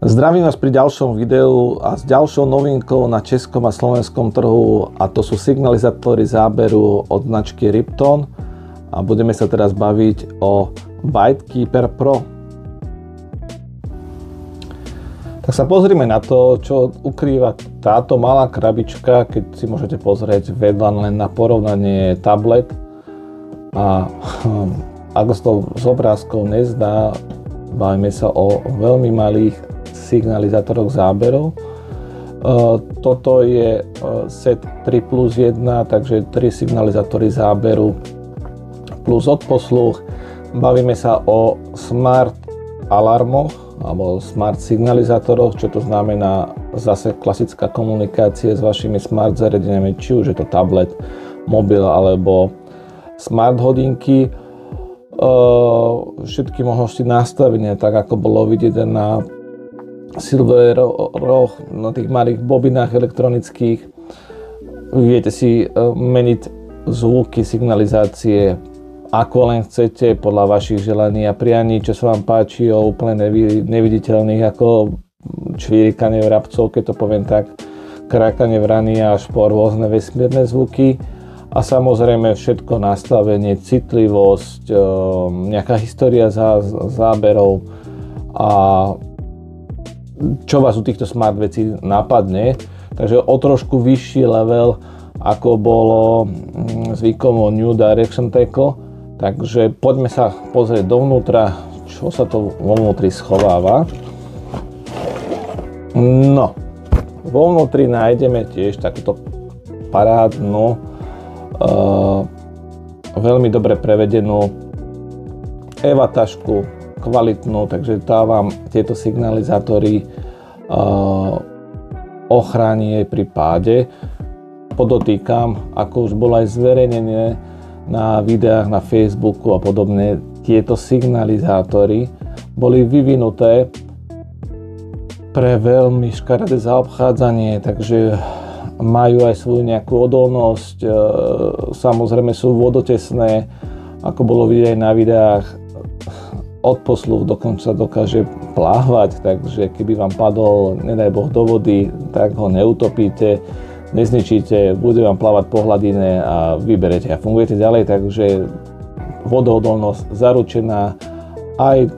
Zdravím vás pri ďalšom videu a s ďalšou novinkou na českom a slovenskom trhu, a to sú signalizátory záberu od značky Ripton, a budeme sa teraz baviť o ByteKeeper Pro. Tak sa pozrime na to, čo ukrýva táto malá krabička, keď si môžete pozrieť vedľa len na porovnanie tablet. A ako sa to z obrázkov nezdá, bavíme sa o veľmi malých signalizátoroch záberov. Toto je set 3+1, takže 3 signalizátory záberu plus odposluch. Bavíme sa o smart alarmoch alebo smart signalizátoroch, čo to znamená zase klasická komunikácia s vašimi smart zariadeniami, či už je to tablet, mobil alebo smart hodinky. Všetky možnosti nastavenia, tak ako bolo vidieť na silveroch, na tých malých bobinách elektronických. Viete si meniť zvuky, signalizácie, ako len chcete, podľa vašich želaní a prianí, čo sa vám páči, o úplne neviditeľných, ako čvírikanie vrabcov, keď to poviem tak, krákanie vrany až po rôzne vesmírne zvuky. A samozrejme všetko nastavenie, citlivosť, nejaká história záberov a čo vás u týchto smart vecí napadne. Takže o trošku vyšší level, ako bolo zvykom o New Direction Tackle. Takže poďme sa pozrieť dovnútra, čo sa to vo vnútri schováva. No, vo vnútri nájdeme tiež takúto parádnu, veľmi dobre prevedenú EVA tašku, kvalitnú, takže tá vám tieto signalizátory ochráni aj pri páde. Podotýkam, ako už bolo aj zverejnené na videách na Facebooku a podobne, tieto signalizátory boli vyvinuté pre veľmi škaredé zaobchádzanie, takže majú aj svoju nejakú odolnosť, samozrejme sú vodotesné, ako bolo vidieť aj na videách. Odposluch dokonca dokáže plávať, takže keby vám padol, nedaj Boh, do vody, tak ho neutopíte, nezničíte, bude vám plávať po hladine a vyberete a fungujete ďalej, takže vodoodolnosť zaručená, aj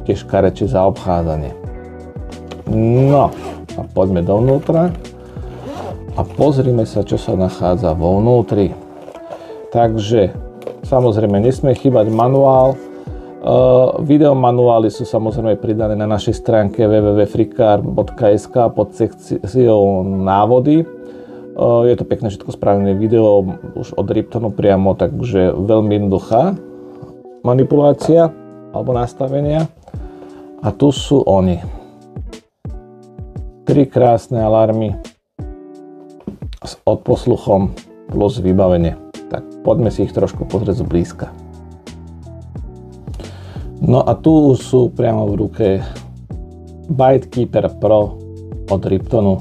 tie škarečie zaobchádzanie. No a poďme dovnútra a pozrime sa, čo sa nachádza vo vnútri. Takže samozrejme nesmie chýbať manuál. Videomanuály sú samozrejme pridané na našej stránke www.freecar.sk pod sekciou návody. Je to pekné všetko spravené video už od Riptonu priamo, takže veľmi jednoduchá manipulácia alebo nastavenia. A tu sú oni. 3 krásne alarmy s odposluchom plus vybavenie. Tak poďme si ich trošku pozrieť zblízka. No a tu sú priamo v ruke ByteKeeper Pro od Riptonu.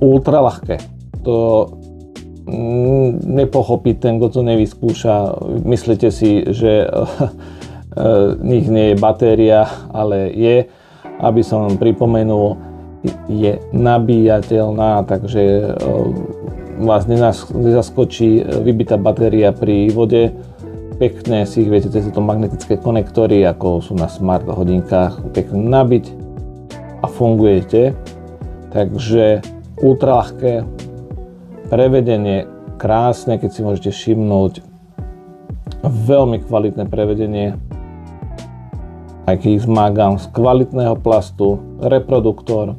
Ultra ľahké. To nepochopí ten, kto to nevyskúša. Myslíte si, že nich nie je batéria, ale je. Aby som pripomenul, je nabíjateľná, takže vás nezaskočí vybitá batéria pri vode. Pekne si ich viete cez tieto magnetické konektory, ako sú na smart hodinkách, pekne nabiť a fungujete. Takže ultra ľahké prevedenie, krásne, keď si môžete všimnúť, veľmi kvalitné prevedenie, aj keď ich zmágam, z kvalitného plastu, reproduktor,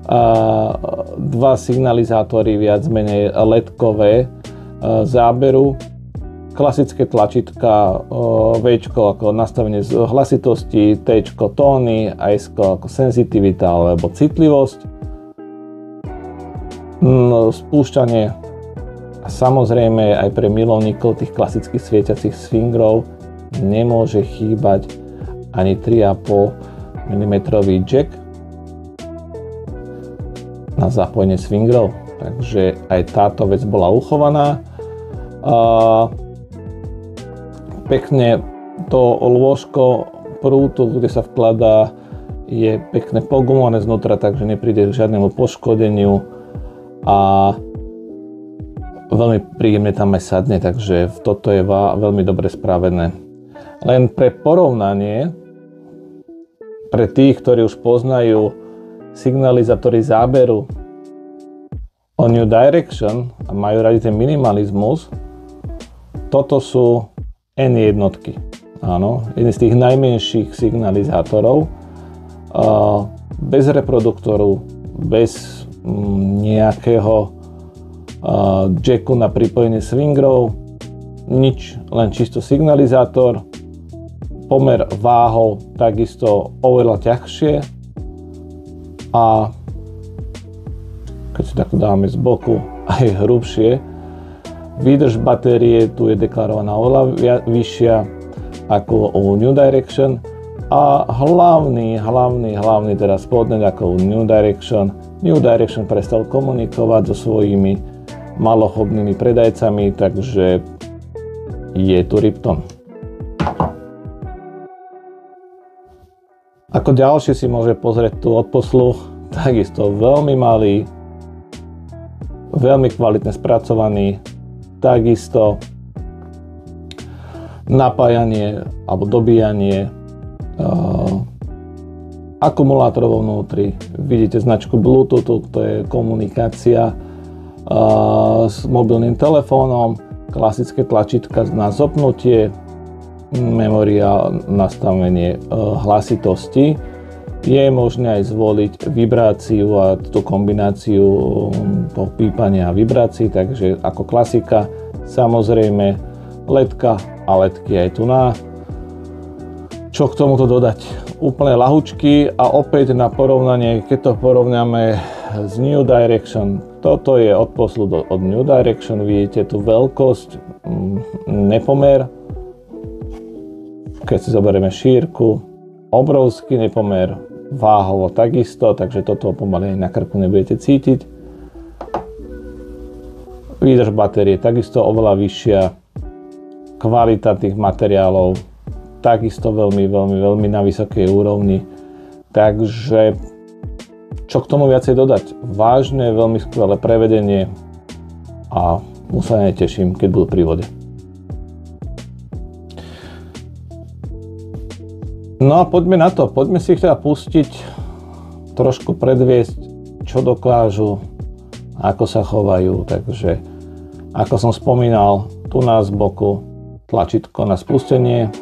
2 signalizátory viac menej LED-kové záberu, klasické tlačítka, V-čko ako nastavenie hlasitosti, T-čko tóny, A-čko ako senzitivita alebo citlivosť, spúšťanie a samozrejme aj pre milovníkov tých klasických svietiacich swingerov nemôže chýbať ani 3,5 mm jack na zapojenie swingerov, takže aj táto vec bola uchovaná. Pekne to lôžko prútu, kde sa vkladá, je pekne pogumované znútra, takže nepríde k žiadnemu poškodeniu a veľmi príjemne tam aj sadne, takže toto je veľmi dobre spravené. Len pre porovnanie, pre tých, ktorí už poznajú signalizátory záberu od New Direction a majú radi ten minimalizmus, toto sú N1. Áno, jeden z tých najmenších signalizátorov, bez reproduktoru, bez nejakého jacku na pripojenie swingerov, nič, len čisto signalizátor, pomer váhou takisto oveľa ťažšie a keď si takto dáme z boku aj hrubšie, výdrž batérie tu je deklarovaná oveľa vyššia ako u New Direction a hlavný teraz spodný ako u New Direction. New Direction prestal komunikovať so svojimi malochodnými predajcami, takže je tu Ripton. Ako ďalšie si môže pozrieť tu odposluch, takisto veľmi malý, veľmi kvalitne spracovaný, takisto napájanie alebo dobíjanie akumulátorov vnútri. Vidíte značku Bluetooth, to je komunikácia s mobilným telefónom, klasické tlačítka na zopnutie, memória, nastavenie hlasitosti. Je možné aj zvoliť vibráciu a tú kombináciu toho pípania a vibrácií, takže ako klasika, samozrejme ledka a ledky aj tu na. Čo k tomuto dodať? Úplne lahučky a opäť na porovnanie, keď to porovnáme s New Direction, toto je odposluch od New Direction, vidíte tu veľkosť, nepomer, keď si zoberieme šírku, obrovský nepomer, váhovo takisto, takže toto pomaly aj na krku nebudete cítiť. Výdrž batérie takisto oveľa vyššia, kvalita tých materiálov takisto veľmi na vysokej úrovni. Takže čo k tomu viacej dodať? Vážne, veľmi skvelé prevedenie a už sa neteším, keď budú pri vode. No a poďme na to, poďme si ich teda pustiť, trošku predviesť, čo dokážu, ako sa chovajú, takže ako som spomínal, tu na z boku tlačítko na spustenie,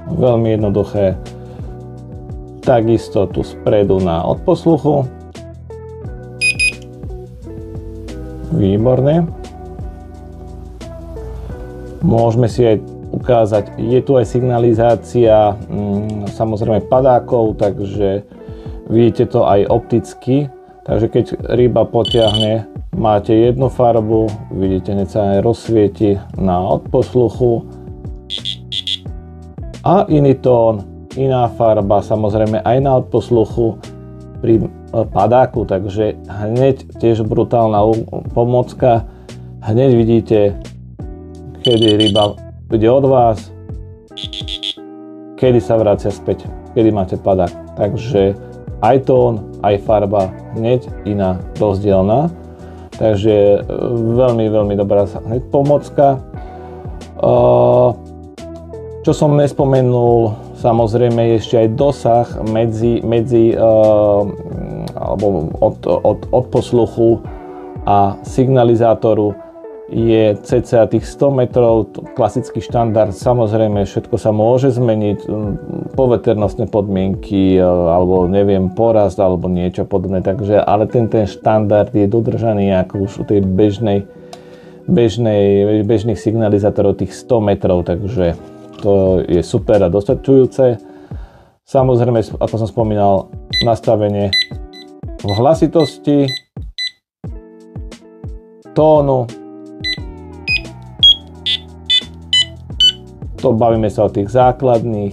veľmi jednoduché, takisto tu spredu na odposluchu, výborne, môžeme si aj ukázať, je tu aj signalizácia samozrejme padákov, takže vidíte to aj opticky, takže keď ryba potiahne, máte jednu farbu, vidíte, hneď sa aj rozsvieti na odposluchu a iný tón, iná farba, samozrejme aj na odposluchu pri padáku, takže hneď tiež brutálna pomocka, hneď vidíte, kedy ryba ide od vás, kedy sa vracia späť, kedy máte padák, takže aj tón, aj farba hneď iná, rozdielna. Takže veľmi dobrá hneď pomocka. Čo som nespomenul, samozrejme ešte aj dosah alebo od odposluchu a signalizátoru je cca tých 100 metrov, klasický štandard, samozrejme všetko sa môže zmeniť, poveternostné podmienky, alebo neviem, porast, alebo niečo podobné, takže, ale ten štandard je dodržaný ako už u tej bežných signalizátorov tých 100 metrov, takže to je super a dostačujúce. Samozrejme, ako som spomínal, nastavenie v hlasitosti, tónu, to bavíme sa o tých základných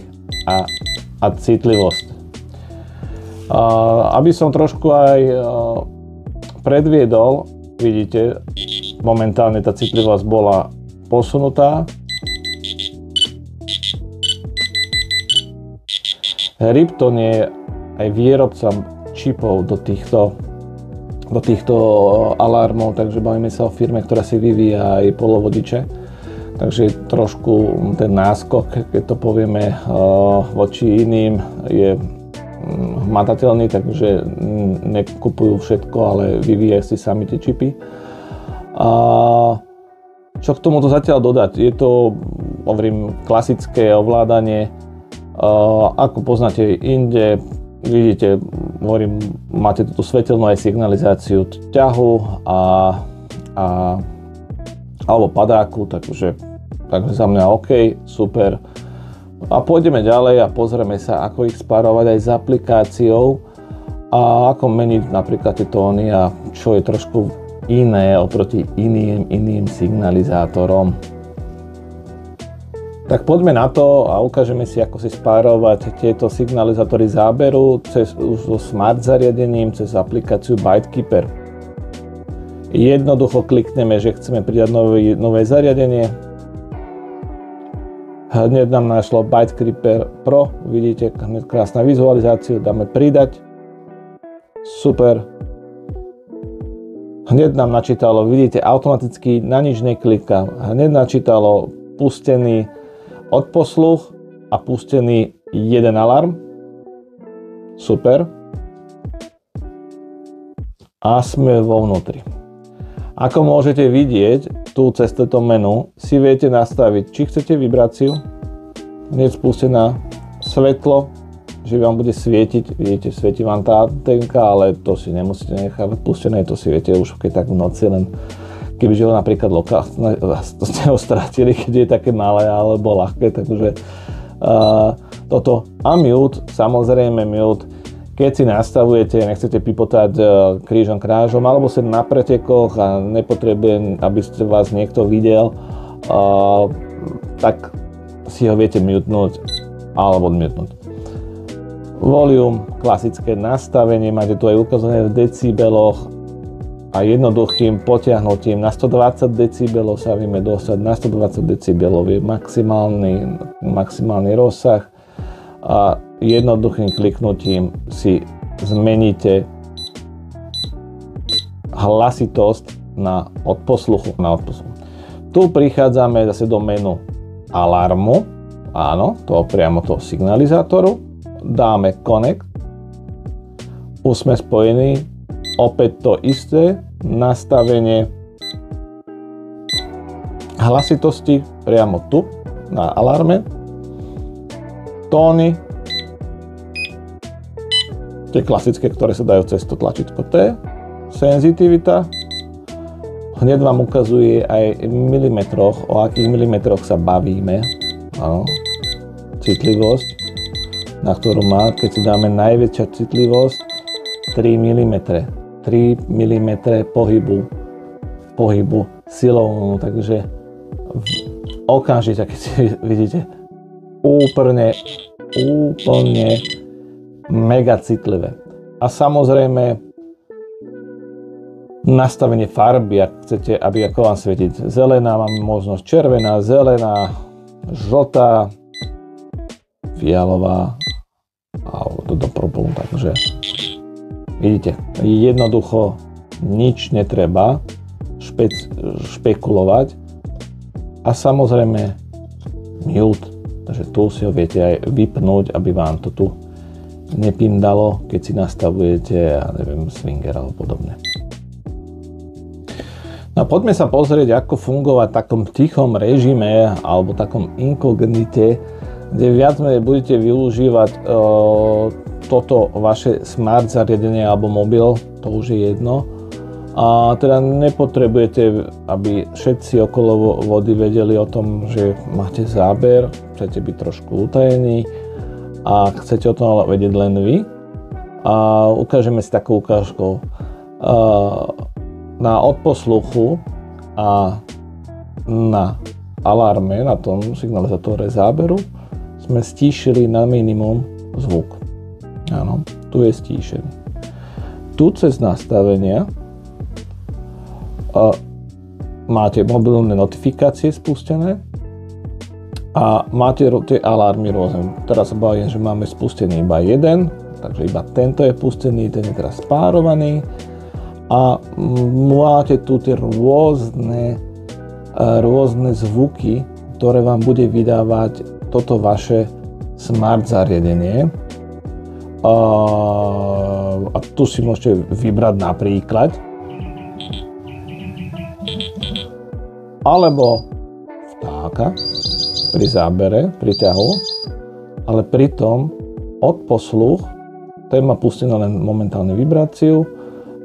a citlivosť. Aby som trošku aj predviedol, vidíte, momentálne tá citlivosť bola posunutá. Ripton je aj výrobca čipov do týchto alarmov, takže bavíme sa o firme, ktorá si vyvíja aj polovodiče. Takže trošku ten náskok, keď to povieme, voči iným je hmatateľný, takže nekupujú všetko, ale vyvíjajú si sami tie čipy. A čo k tomuto zatiaľ dodať? Je to, hovorím, klasické ovládanie. Ako poznáte inde, vidíte, hovorím, máte túto svetelnú aj signalizáciu ťahu alebo padáku, takže za mňa OK, super. A pôjdeme ďalej a pozrieme sa, ako ich spárovať aj s aplikáciou a ako meniť napríklad tie tóny a čo je trošku iné oproti iným signalizátorom. Tak poďme na to a ukážeme si, ako si spárovať tieto signalizátory záberu so smart zariadením cez aplikáciu ByteKeeper. Jednoducho klikneme, že chceme pridať nové zariadenie. Hneď nám našlo ByteKeeper Pro, vidíte, hneď krásna vizualizácia, dáme pridať. Super. Hneď nám načítalo, vidíte, automaticky na nič neklikám. Hneď načítalo pustený odposluch a pustený jeden alarm. Super. A sme vo vnútri. Ako môžete vidieť, tu cez toto menu si viete nastaviť, či chcete vibráciu, hneď spustená, svetlo, že vám bude svietiť, vidíte, svieti vám tá antenka, ale to si nemusíte nechávať pustené, to si viete už keď tak v noci, len kebyže ho napríklad lokálne, to ste ho stratili, keď je také malé alebo ľahké, takže toto a mute, samozrejme mute, keď si nastavujete, nechcete pipotať krížom krážom, alebo ste na pretekoch a nepotrebujem, aby ste vás niekto videl, tak si ho viete mutenúť alebo odmutenúť. Volume, klasické nastavenie, máte tu aj ukázané v decibeloch a jednoduchým potiahnutím na 120 decibelov sa vieme dostať. Na 120 decibelov je maximálny rozsah a jednoduchým kliknutím si zmeníte hlasitosť na odposluchu. Tu prichádzame zase do menu alarmu, áno, priamo toho signalizátoru, dáme connect, už sme spojení, opäť to isté, nastavenie hlasitosti priamo tu na alarme, tóny, tie klasické, ktoré sa dajú cez to tlačítko T, senzitivita, hneď vám ukazuje aj v milimetroch, o akých milimetroch sa bavíme, áno, citlivosť, na ktorú má, keď si dáme najväčšia citlivosť, 3 mm, 3 mm pohybu silou, takže okamžite, keď si vidíte, úplne mega citlivé. A samozrejme nastavenie farby, ak chcete, aby ako vám svietiť zelená, máme možnosť červená, zelená, žltá, fialová alebo do purple, takže vidíte, jednoducho nič netreba špekulovať a samozrejme mute, takže tu si ho viete aj vypnúť, aby vám to tu nepindalo, keď si nastavujete, ja neviem, swinger alebo podobne. No a poďme sa pozrieť, ako fungovať v takom tichom režime alebo takom inkognite, kde viac menej budete využívať toto vaše smart zariadenie alebo mobil, to už je jedno. A teda nepotrebujete, aby všetci okolo vody vedeli o tom, že máte záber, chcete byť trošku utajení a chcete o tom vedieť len vy. A ukážeme si takú ukážku. Na odposluchu a na alarme, na tom signalizátore záberu sme stíšili na minimum zvuk. Áno, tu je stíšený. Tu cez nastavenia máte mobilné notifikácie spustené A máte tie alarmy rôzne. Teraz sa bavím, že máme spustený iba jeden, takže iba tento je pustený, ten je teraz spárovaný. A máte tu tie rôzne zvuky, ktoré vám bude vydávať toto vaše smart zariadenie. A tu si môžete vybrať napríklad alebo vtáka pri zábere, pri ťahu, ale pritom odposluch, ten má pustenú len momentálne vibráciu,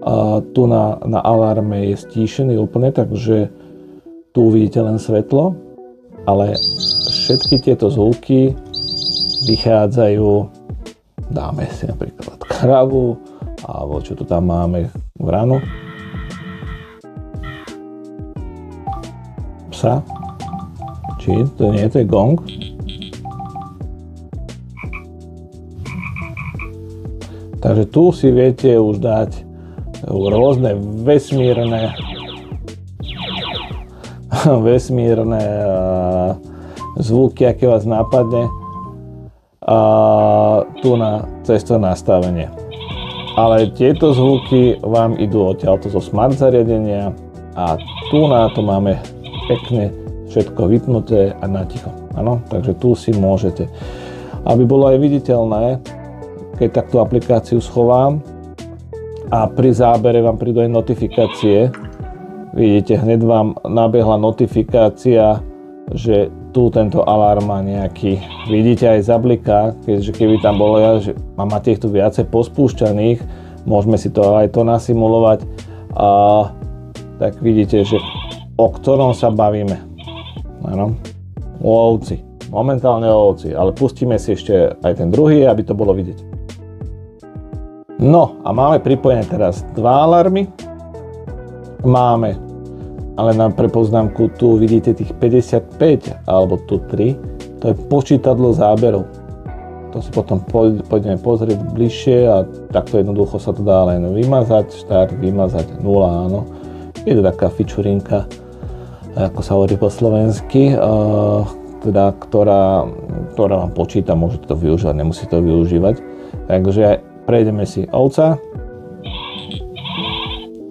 a tu na alarme je stíšený úplne, takže tu uvidíte len svetlo, ale všetky tieto zvuky vychádzajú, dáme si napríklad kravu, alebo čo tu tam máme, vranu, psa, či to nie, to je gong. Takže tu si viete už dať rôzne vesmírne zvuky, aké vás nápadne. A tu cez to nastavenie. Ale tieto zvuky vám idú odtiaľto zo smart zariadenia a tu na to máme pekne všetko vypnuté a naticho. Áno, takže tu si môžete. Aby bolo aj viditeľné, keď takto aplikáciu schovám a pri zábere vám prídu aj notifikácie. Vidíte, hneď vám nabehla notifikácia, že tu tento alarm má nejaký, vidíte aj zabliká, keďže keby tam bolo že máte ich tu viacej pospúšťaných, môžeme si to aj to nasimulovať a tak vidíte, že o ktorom sa bavíme. Áno, o ovci, momentálne o ovci, ale pustíme si ešte aj ten druhý, aby to bolo vidieť. No a máme pripojené teraz dva alarmy, máme ale pre poznámku tu vidíte tých 55 alebo tu 3, to je počítadlo záberov. To si potom pôjdeme pozrieť bližšie a takto jednoducho sa to dá len vymazať, štart, vymazať, 0, áno. Je to taká fičurinka, ako sa hovorí po slovensky, teda, ktorá vám počíta, môžete to využívať, nemusíte to využívať. Takže prejdeme si ovca.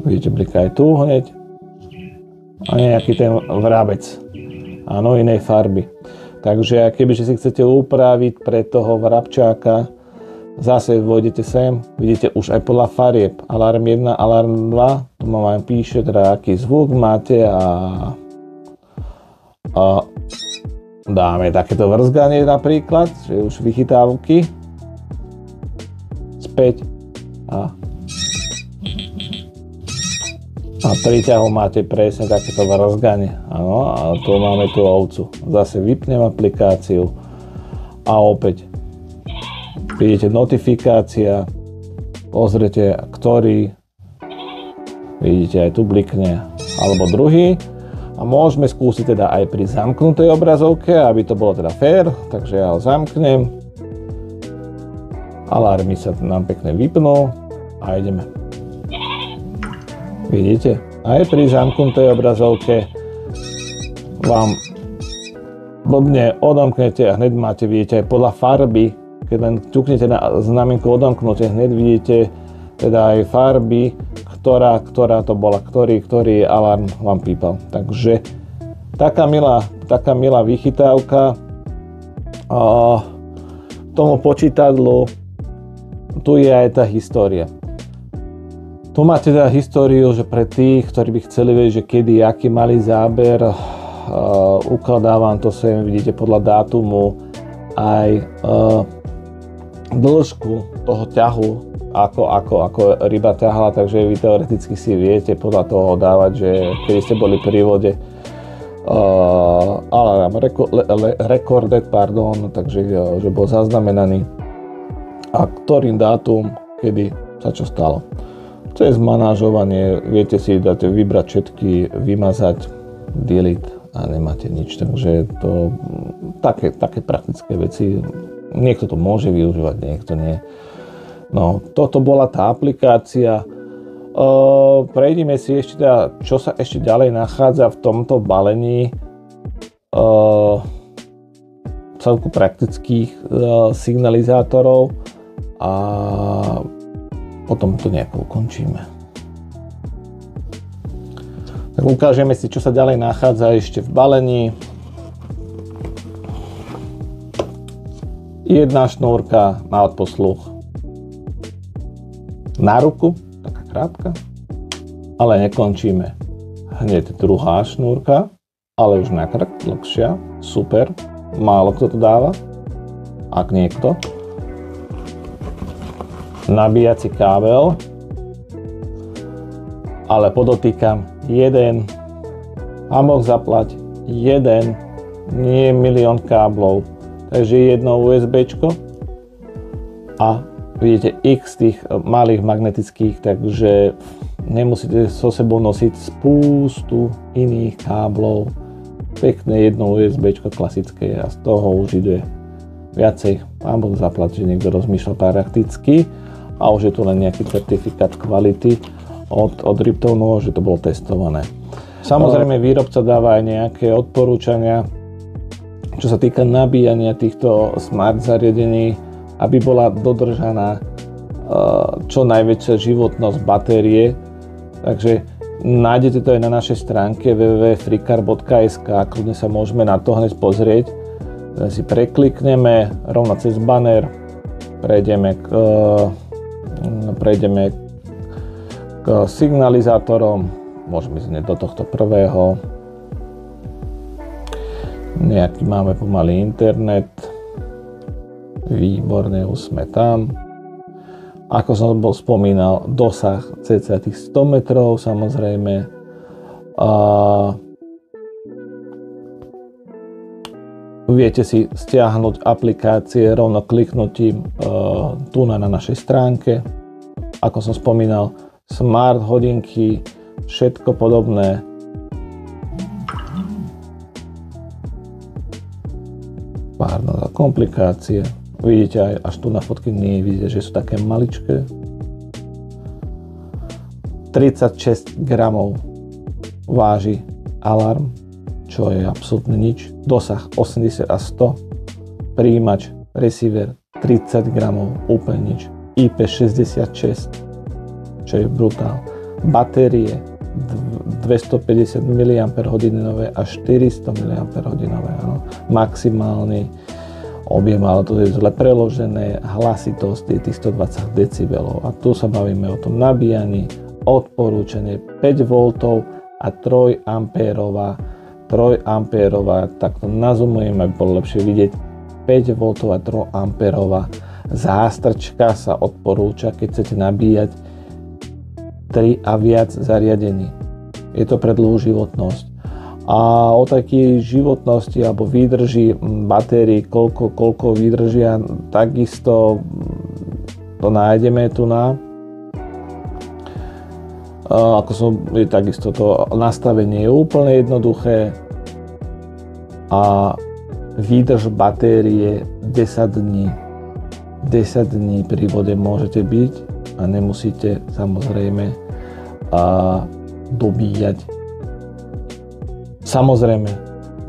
Vidíte, bliká aj tu hneď. A nejaký ten vrabec, áno, inej farby. Takže kebyže si chcete upraviť pre toho vrabčáka, zase vojdete sem, vidíte už aj podľa farieb, alarm 1, alarm 2, tu vám píše teda aký zvuk máte a dáme takéto vrzganie napríklad, že už vychytávky, späť a pri ťahu máte presne takéto vrzganie. Áno, a tu máme tú ovcu. Zase vypnem aplikáciu a opäť vidíte notifikácia, pozrite, ktorý, vidíte aj tu blikne, alebo druhý. A môžeme skúsiť teda aj pri zamknutej obrazovke, aby to bolo teda fair, takže ja ho zamknem. Alarmy sa nám pekne vypnú a ideme. Vidíte, aj pri zamknutej obrazovke vám blbne odomknete a hneď máte, vidíte, aj podľa farby, keď len ťuknete na znamienku odomknutie, hneď vidíte teda aj farby, ktorá to bola, ktorý alarm vám pípal. Takže taká milá vychytávka tomu počítadlu. Tu je aj tá história. Tu máte teda históriu, že pre tých, ktorí by chceli vedieť, že kedy, aký malý záber, ukladávam to sem, vidíte podľa dátumu, aj dĺžku toho ťahu, ako ryba ťahala, takže vy teoreticky si viete podľa toho dávať, že kedy ste boli pri vode, recorded, takže že bol zaznamenaný a ktorým dátum, kedy sa čo stalo. Cez manažovanie viete si dáte vybrať všetky, vymazať, delete a nemáte nič. Takže to také praktické veci. Niekto to môže využívať, niekto nie. No, toto bola tá aplikácia. Prejdime si ešte teda, čo sa ešte ďalej nachádza v tomto balení. celku praktických signalizátorov a potom to nejako ukončíme. Tak ukážeme si, čo sa ďalej nachádza ešte v balení. Jedna šnúrka na odposluch na ruku, taká krátka, ale nekončíme. Hneď druhá šnúrka, ale už na krk, dlhšia, super, málo kto to dáva, ak niekto. Nabíjací kábel, ale podotýkam jeden, a moh zaplať jeden, nie milión káblov, takže jedno USBčko a vidíte x tých malých magnetických, takže nemusíte so sebou nosiť spústu iných káblov, pekné jedno USBčko klasické a z toho už ide viacej. Pán Boh zaplať, že niekto rozmýšľa prakticky a už je tu len nejaký certifikát kvality od Riptonu, že to bolo testované. Samozrejme výrobca dáva aj nejaké odporúčania, čo sa týka nabíjania týchto smart zariadení, aby bola dodržaná čo najväčšia životnosť batérie. Takže nájdete to aj na našej stránke www.freecar.sk, kľudne sa môžeme na to hneď pozrieť. Si preklikneme rovno cez banner, prejdeme k signalizátorom, môžeme ísť do tohto prvého. Nejaký máme pomalý internet, výborne, už sme tam. Ako som spomínal, dosah cca tých 100 metrov, samozrejme. Viete si stiahnuť aplikácie rovno kliknutím tu na našej stránke. Ako som spomínal, smart hodinky, všetko podobné. Pardon za komplikácie. Vidíte aj až tu na fotke nie vidíte, že sú také maličké. 36 gramov váži alarm, čo je absolútne nič. Dosah 80 a 100. Prijímač, receiver 30 gramov, úplne nič. IP66, čo je brutál. Batérie 250 mAh a 400 mAh, maximálny objem, ale to je zle preložené, hlasitosť je tých 120 decibelov. A tu sa bavíme o tom nabíjaní, odporúčanie 5 V a 3 ampérová, tak to nazumujem, aby bolo lepšie vidieť, 5 V a 3 ampérová zástrčka sa odporúča, keď chcete nabíjať 3 a viac zariadení. Je to pre dlhú životnosť. A o takej životnosti alebo výdrži batérií, koľko vydržia, takisto to nájdeme tu na. Takisto to nastavenie je úplne jednoduché a výdrž batérie 10 dní. 10 dní pri vode môžete byť a nemusíte samozrejme dobíjať. Samozrejme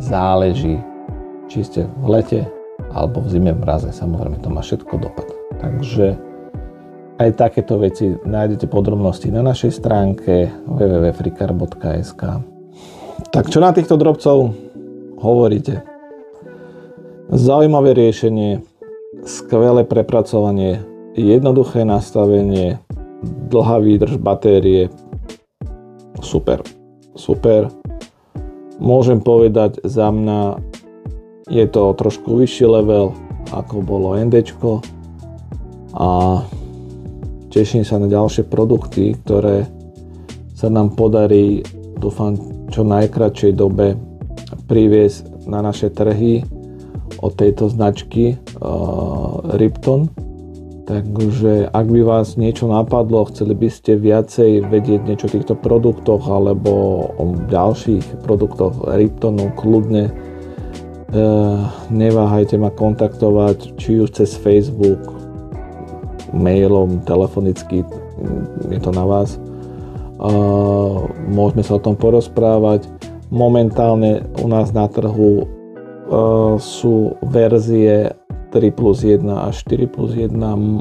záleží, či ste v lete alebo v zime v mraze, samozrejme to má všetko dopad. Takže aj takéto veci nájdete podrobnosti na našej stránke www.freecar.sk. Tak čo na týchto drobcov hovoríte? Zaujímavé riešenie, skvelé prepracovanie, jednoduché nastavenie, dlhá výdrž batérie, super. Môžem povedať, za mňa je to trošku vyšší level, ako bolo NDčko a teším sa na ďalšie produkty, ktoré sa nám podarí, dúfam, čo najkratšej dobe priviesť na naše trhy od tejto značky Ripton. Takže ak by vás niečo napadlo, chceli by ste viacej vedieť niečo o týchto produktoch alebo o ďalších produktoch Riptonu, kľudne neváhajte ma kontaktovať, či už cez Facebook, mailom, telefonicky, je to na vás. Môžeme sa o tom porozprávať. Momentálne u nás na trhu sú verzie 3+1 a 4+1.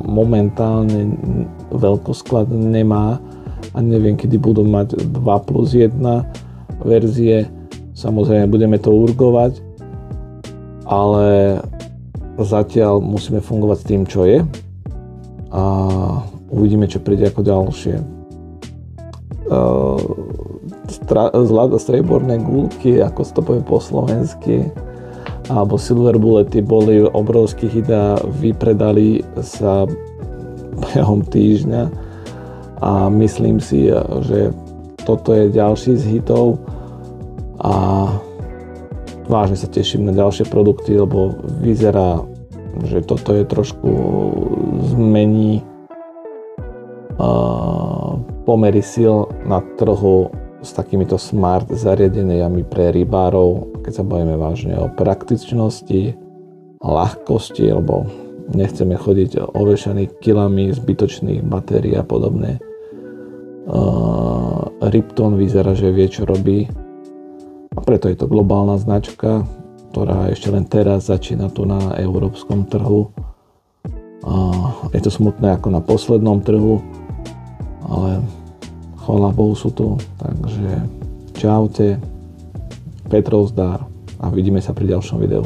Momentálne veľkosklad nemá a neviem, kedy budú mať 2+1 verzie. Samozrejme budeme to urgovať, ale zatiaľ musíme fungovať s tým, čo je a uvidíme, čo príde ako ďalšie. Strieborné gúľky, ako sa to povie po slovensky, alebo silver bullety boli obrovský hit a vypredali sa behom týždňa a myslím si, že toto je ďalší z hitov a vážne sa teším na ďalšie produkty, lebo vyzerá, že toto je trošku zmení pomery síl na trhu s takýmito smart zariadeniami pre rybárov, keď sa bavíme vážne o praktičnosti, ľahkosti, lebo nechceme chodiť ovešaný kilami zbytočných batérií a podobné. Ripton vyzerá, že vie, čo robí. A preto je to globálna značka, ktorá ešte len teraz začína tu na európskom trhu. Je to smutné ako na poslednom trhu, ale chvála Bohu sú tu. Takže čaute, Petrov zdar a vidíme sa pri ďalšom videu.